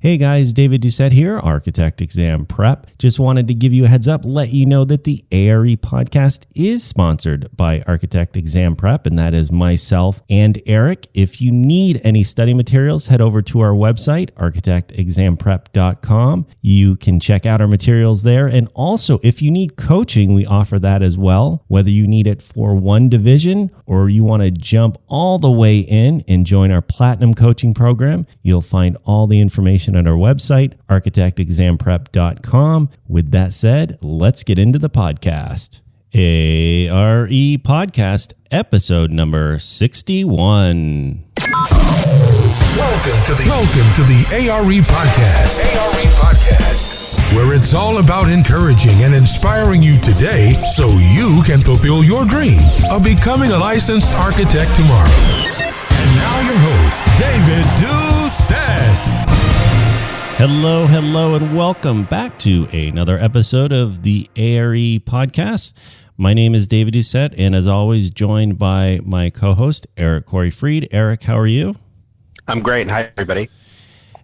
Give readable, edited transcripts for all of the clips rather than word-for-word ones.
Hey guys, David Doucette here, Architect Exam Prep. Just wanted to give you a heads up, let you know that the ARE podcast is sponsored by Architect Exam Prep, and that is myself and Eric. If you need any study materials, head over to our website, architectexamprep.com. You can check out our materials there. And also, if you need coaching, we offer that as well. Whether you need it for one division or you want to jump all the way in and join our Platinum Coaching Program, you'll find all the information on our website, architectexamprep.com. With that said, let's get into the podcast. ARE Podcast, episode number 61. Welcome to the ARE Podcast. Where it's all about encouraging and inspiring you today so you can fulfill your dream of becoming a licensed architect tomorrow. And now your host, David Doucette. Hello, and welcome back to another episode of the ARE Podcast. My name is David Doucette, and as always, joined by my co-host, Eric Corey Freed. Eric, how are you? I'm great. Hi, everybody.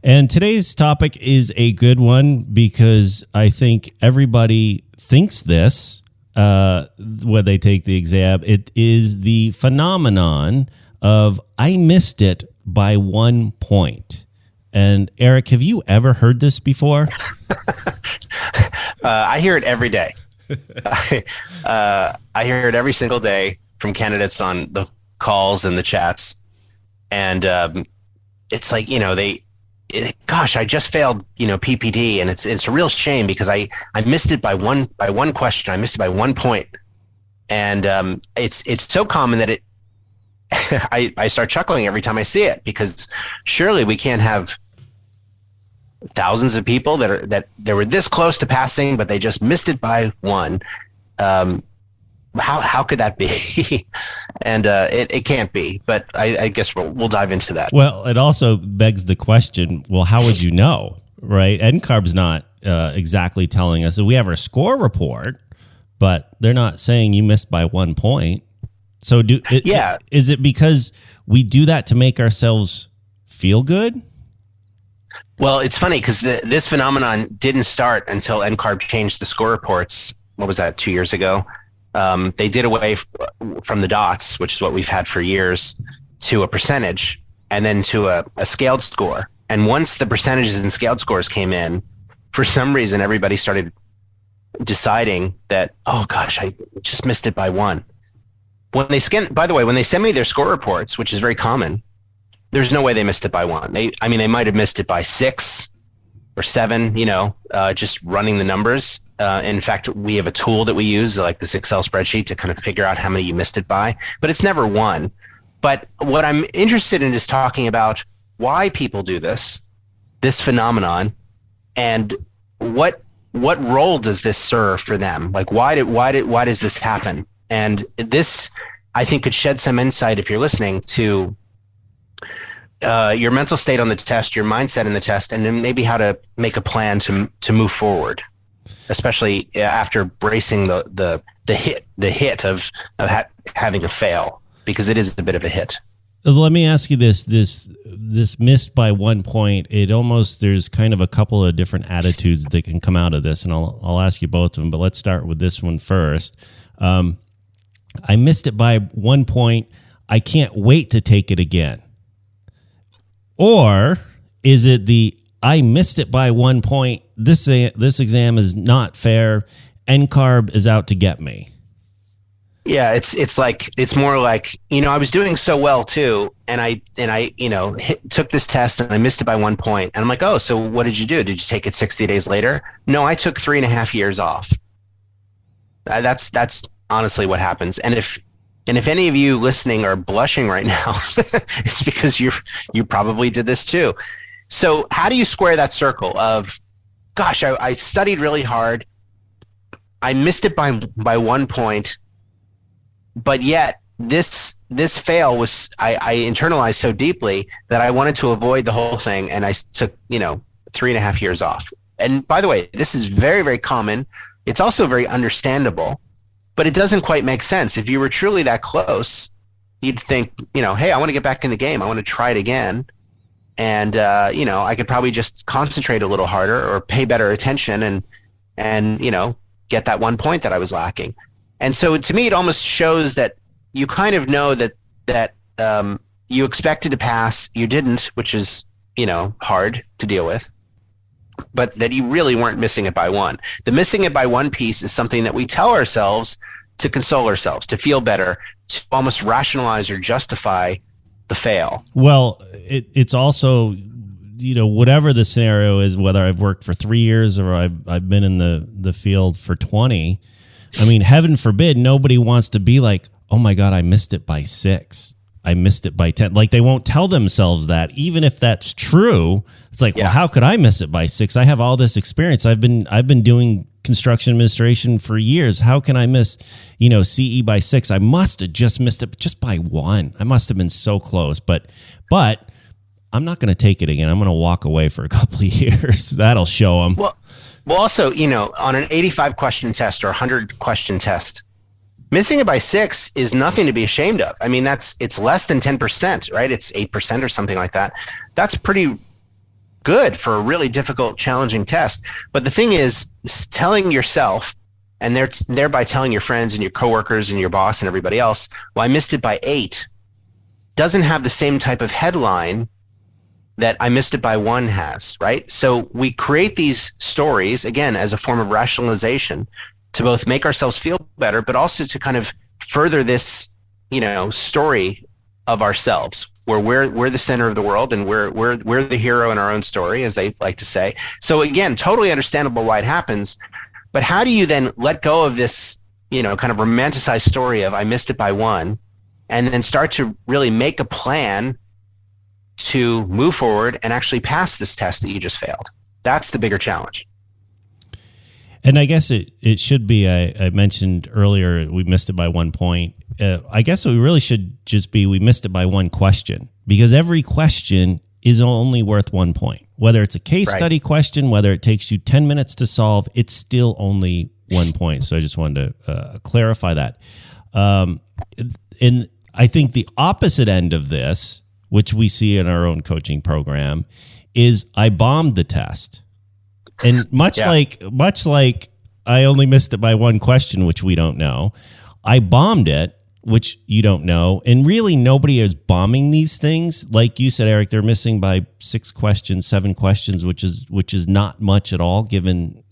And today's topic is a good one because I think everybody thinks this when they take the exam. It is the phenomenon of I missed it by 1 point. And Eric, have you ever heard this before? I hear it every day. I hear it every single day from candidates on the calls and the chats. And it's like, gosh, I just failed, PPD, and it's a real shame because I missed it by one question. I missed it by 1 point. And it's so common that I start chuckling every time I see it, because surely we can't have thousands of people that were this close to passing, but they just missed it by one. How could that be? And it can't be, but I guess we'll dive into that. Well, it also begs the question, well, how would you know, right? NCARB's not exactly telling us. We have our score report, but they're not saying you missed by 1 point. So is it because we do that to make ourselves feel good? Well, it's funny because this phenomenon didn't start until NCARB changed the score reports. What was that, 2 years ago? They did away from the dots, which is what we've had for years, to a percentage and then to a scaled score. And once the percentages and scaled scores came in, for some reason, everybody started deciding that, oh gosh, I just missed it by one. By the way, when they send me their score reports, which is very common, there's no way they missed it by one. They might have missed it by 6 or 7, just running the numbers. In fact, we have a tool that we use, like this Excel spreadsheet, to kind of figure out how many you missed it by, but it's never one. But what I'm interested in is talking about why people do this phenomenon, and what role does this serve for them? Like, why does this happen? And this, I think, could shed some insight, if you're listening, to your mental state on the test, your mindset in the test, and then maybe how to make a plan to move forward, especially after bracing the hit of having a fail, because it is a bit of a hit. Let me ask you this missed by 1 point, there's kind of a couple of different attitudes that can come out of this, and I'll ask you both of them, but let's start with this one first. I missed it by 1 point. I can't wait to take it again. Or is it I missed it by 1 point. This exam is not fair. NCARB is out to get me. Yeah, it's more like, I was doing so well too, and I took this test and I missed it by 1 point, and I'm like, oh, so what did you do? Did you take it 60 days later? No, I took 3.5 years off. That's honestly what happens. And if any of you listening are blushing right now, it's because you probably did this too. So how do you square that circle of, gosh, I studied really hard, I missed it by 1 point, but yet this fail was, I internalized so deeply that I wanted to avoid the whole thing, and I took 3.5 years off. And by the way, this is very, very common. It's also very understandable, but it doesn't quite make sense. If you were truly that close, you'd think, hey, I want to get back in the game. I want to try it again. and I could probably just concentrate a little harder or pay better attention and get that 1 point that I was lacking. And so to me, it almost shows that you kind of know that you expected to pass, you didn't, which is hard to deal with, but that you really weren't missing it by one. The missing it by one piece is something that we tell ourselves to console ourselves, to feel better, to almost rationalize or justify the fail. Well, it's also, whatever the scenario is, whether I've worked for 3 years or I've been in the field for 20, I mean, heaven forbid, nobody wants to be like, oh my God, I missed it by 6. I missed it by 10. Like, they won't tell themselves that, even if that's true. It's like, well, how could I miss it by 6? I have all this experience. I've been doing construction administration for years. How can I miss, CE by 6? I must have just missed it just by 1. I must have been so close, but I'm not going to take it again. I'm going to walk away for a couple of years. That'll show them. Well, also, on an 85 question test or 100 question test, missing it by 6 is nothing to be ashamed of. I mean, it's less than 10%, right? It's 8% or something like that. That's pretty good for a really difficult, challenging test. But the thing is telling yourself, and thereby telling your friends and your coworkers and your boss and everybody else, well, I missed it by 8, doesn't have the same type of headline that I missed it by 1 has, right? So we create these stories, again, as a form of rationalization to both make ourselves feel better, but also to kind of further this, story of ourselves, where we're the center of the world and we're the hero in our own story, as they like to say. So again, totally understandable why it happens, but how do you then let go of this, kind of romanticized story of I missed it by 1, and then start to really make a plan to move forward and actually pass this test that you just failed? That's the bigger challenge. And I guess it should be, I mentioned earlier, we missed it by 1 point. I guess we really should just be, we missed it by 1 question, because every question is only worth 1 point. Whether it's a case study question, whether it takes you 10 minutes to solve, it's still only 1 point. So I just wanted to clarify that. And I think the opposite end of this, which we see in our own coaching program, is I bombed the test. And much like I only missed it by 1 question, which we don't know, I bombed it, which you don't know. And really nobody is bombing these things. Like you said, Eric, they're missing by 6 questions, 7 questions, which is not much at all given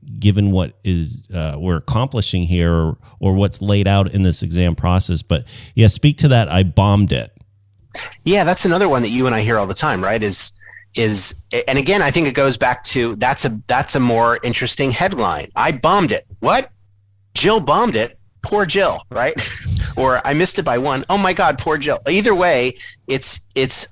what is we're accomplishing here or what's laid out in this exam process. But yeah, speak to that. I bombed it. Yeah, that's another one that you and I hear all the time, right? And again, I think it goes back to that's a more interesting headline. I bombed it. What? Jill bombed it. Poor Jill, right? Or I missed it by 1. Oh my God, poor Jill. Either way, it's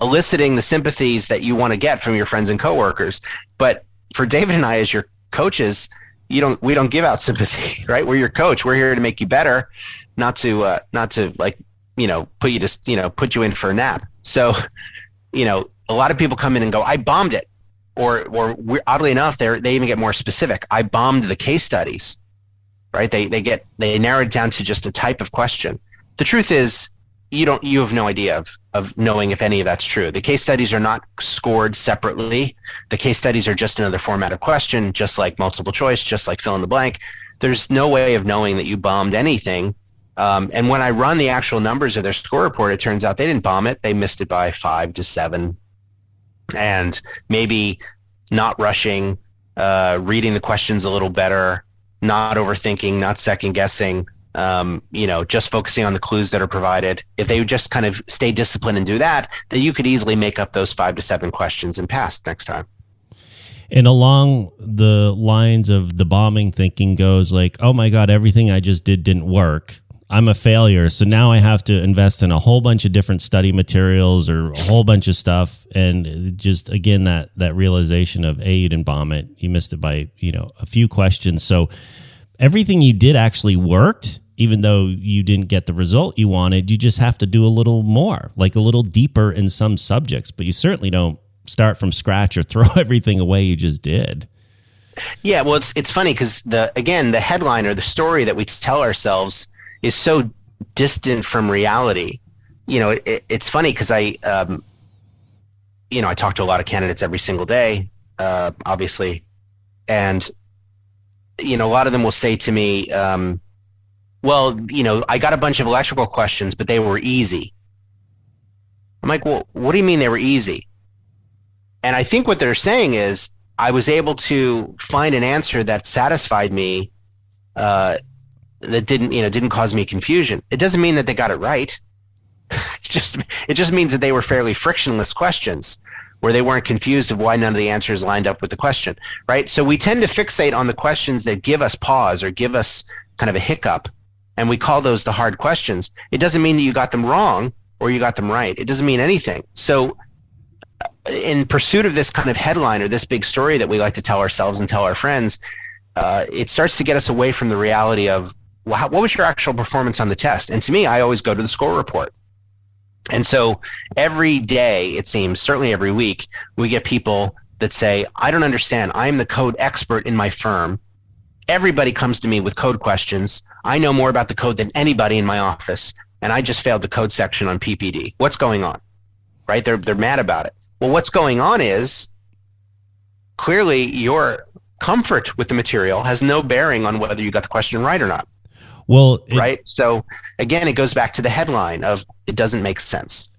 eliciting the sympathies that you want to get from your friends and coworkers. But for David and I, as your coaches, we don't give out sympathy, right? We're your coach. We're here to make you better, not to put you in for a nap. So, a lot of people come in and go, I bombed it. Or oddly enough, they even get more specific. I bombed the case studies, right? They narrow it down to just a type of question. The truth is, you have no idea of knowing if any of that's true. The case studies are not scored separately. The case studies are just another format of question, just like multiple choice, just like fill in the blank. There's no way of knowing that you bombed anything. And when I run the actual numbers of their score report, it turns out they didn't bomb it. They missed it by 5 to 7. And maybe not rushing, reading the questions a little better, not overthinking, not second guessing, just focusing on the clues that are provided. If they would just kind of stay disciplined and do that, then you could easily make up those 5 to 7 questions and pass next time. And along the lines of the bombing thinking goes like, oh my God, everything I just didn't work. I'm a failure. So now I have to invest in a whole bunch of different study materials or a whole bunch of stuff. And just, again, that realization of, A, you didn't bomb it. You missed it by, a few questions. So everything you did actually worked, even though you didn't get the result you wanted. You just have to do a little more, like a little deeper in some subjects, but you certainly don't start from scratch or throw everything away you just did. Yeah. Well, it's funny because the headline or the story that we tell ourselves is so distant from reality. It's funny because I talk to a lot of candidates every single day, obviously. And, a lot of them will say to me, well, I got a bunch of electrical questions, but they were easy. I'm like, well, what do you mean they were easy? And I think what they're saying is I was able to find an answer that satisfied me, that didn't cause me confusion. It doesn't mean that they got it right. It just means that they were fairly frictionless questions where they weren't confused of why none of the answers lined up with the question, right? So we tend to fixate on the questions that give us pause or give us kind of a hiccup, and we call those the hard questions. It doesn't mean that you got them wrong or you got them right. It doesn't mean anything. So in pursuit of this kind of headline or this big story that we like to tell ourselves and tell our friends, it starts to get us away from the reality of, well, what was your actual performance on the test? And to me, I always go to the score report. And so every day, it seems, certainly every week, we get people that say, I don't understand. I'm the code expert in my firm. Everybody comes to me with code questions. I know more about the code than anybody in my office, and I just failed the code section on PPD. What's going on? Right? They're mad about it. Well, what's going on is clearly your comfort with the material has no bearing on whether you got the question right or not. Well, right. So again, it goes back to the headline of it doesn't make sense.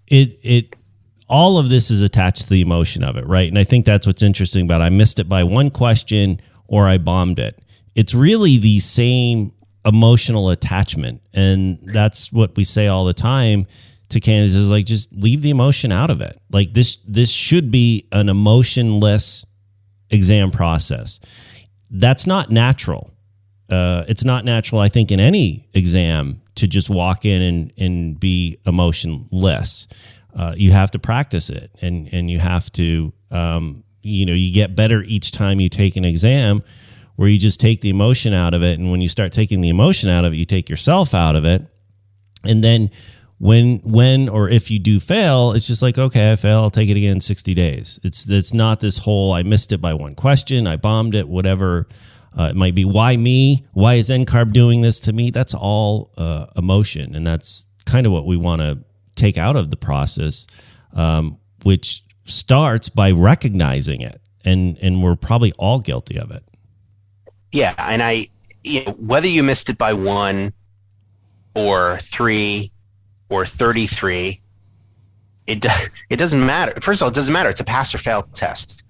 All of this is attached to the emotion of it, right? And I think that's what's interesting about it. I missed it by one question or I bombed it. It's really the same emotional attachment. And that's what we say all the time to candidates is like, just leave the emotion out of it. Like this should be an emotionless exam process. That's not natural. It's not natural, I think, in any exam to just walk in and be emotionless. You have to practice it, and you have to, you get better each time you take an exam where you just take the emotion out of it. And when you start taking the emotion out of it, you take yourself out of it. And then when or if you do fail, it's just like, okay, I fail, I'll take it again in 60 days. It's not this whole, I missed it by one question, I bombed it, whatever. It might be, why me? Why is NCARB doing this to me? That's all emotion. And that's kind of what we want to take out of the process, which starts by recognizing it. And we're probably all guilty of it. Yeah. And whether you missed it by 1 or 3 or 33, it doesn't matter. First of all, it doesn't matter. It's a pass or fail test.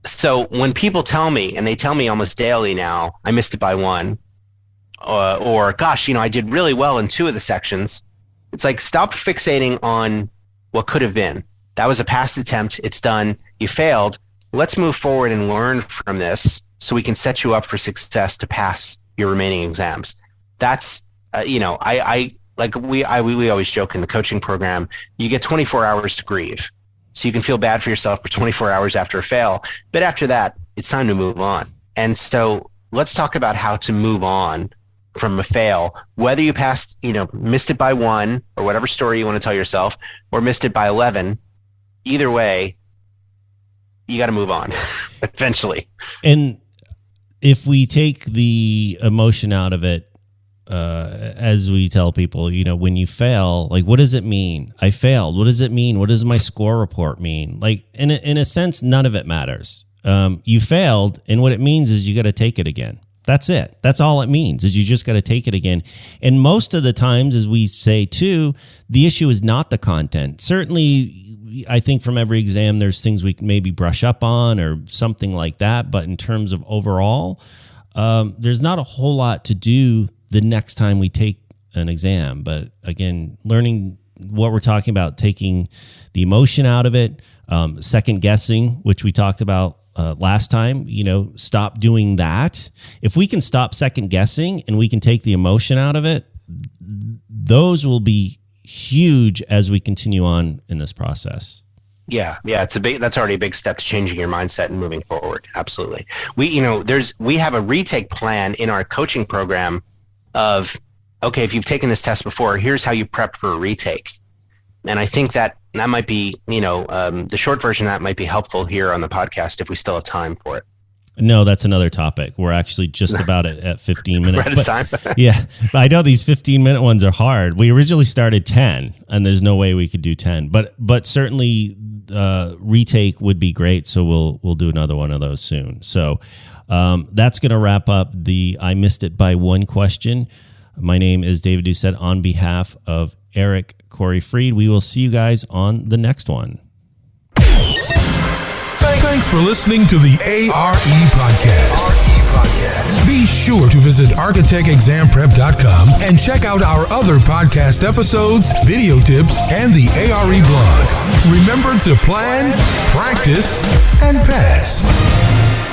So when people tell me, and they tell me almost daily now, I missed it by 1, or gosh, I did really well in 2 of the sections. It's like, stop fixating on what could have been. That was a past attempt. It's done. You failed. Let's move forward and learn from this so we can set you up for success to pass your remaining exams. That's, we always joke in the coaching program, you get 24 hours to grieve. So you can feel bad for yourself for 24 hours after a fail. But after that, it's time to move on. And so let's talk about how to move on from a fail, whether you missed it by 1 or whatever story you want to tell yourself, or missed it by 11. Either way, you got to move on eventually. And if we take the emotion out of it, as we tell people, when you fail, like, what does it mean? I failed. What does it mean? What does my score report mean? Like, in a sense, none of it matters. You failed, and what it means is you got to take it again. That's it. That's all it means, is you just got to take it again. And most of the times, as we say too, the issue is not the content. Certainly, I think from every exam, there's things we can maybe brush up on or something like that. But in terms of overall, there's not a whole lot to do the next time we take an exam. But again, learning what we're talking about, taking the emotion out of it, second guessing, which we talked about last time, stop doing that. If we can stop second guessing and we can take the emotion out of it, those will be huge as we continue on in this process. Yeah, that's already a big step to changing your mindset and moving forward. Absolutely. We have a retake plan in our coaching program of, okay, if you've taken this test before, here's how you prep for a retake. And I think that might be, the short version of that might be helpful here on the podcast if we still have time for it. No, that's another topic. We're actually just about at 15 minutes. We're out of time. Yeah, but I know these 15-minute ones are hard. We originally started 10, and there's no way we could do 10. But certainly retake would be great. So we'll do another one of those soon. So that's going to wrap up the I Missed It by One question. My name is David Doucette on behalf of Eric Corey Freed. We will see you guys on the next one. Thanks for listening to the ARE Podcast. Be sure to visit architectexamprep.com and check out our other podcast episodes, video tips, and the ARE blog. Remember to plan, practice, and pass.